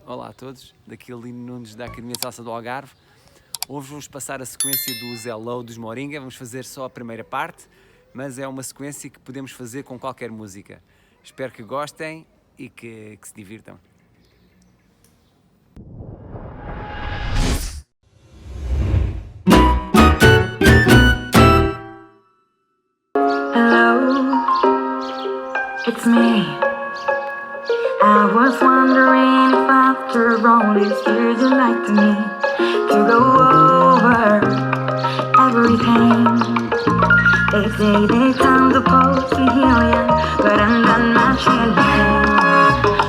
Olá a todos, daqui a Lino Nunes da Academia de Salsa do Algarve. Hoje vamos passar a sequência dos Hello dos Mandinga. Vamos fazer só a primeira parte, mas é uma sequência que podemos fazer com qualquer música. Espero que gostem e que se divirtam. Hello, it's me. I was wondering if after all these years you'd like me to go over everything. They say they come supposed to heal ya, but I'm done matching pain.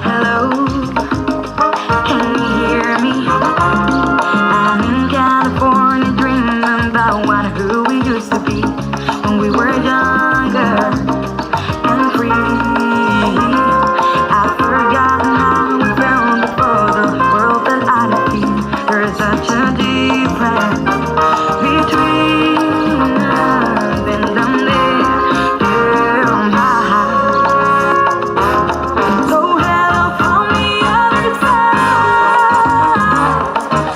Hello, can you hear me? I'm in California dreaming about who we used to be when we were younger and free. I've forgotten how we felt before the world felt out of view. There's such a difference between us and them there. Yeah, so hello from the other side.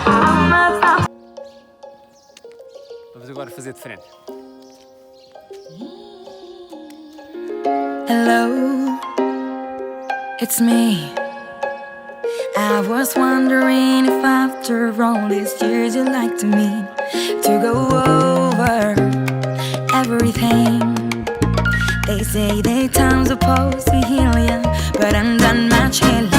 I must have. Vamos agora fazer de frente. Hello, it's me. I was wondering if after all these years you'd like to meet to go over everything. They say they time's supposed to heal ya, but I'm done matching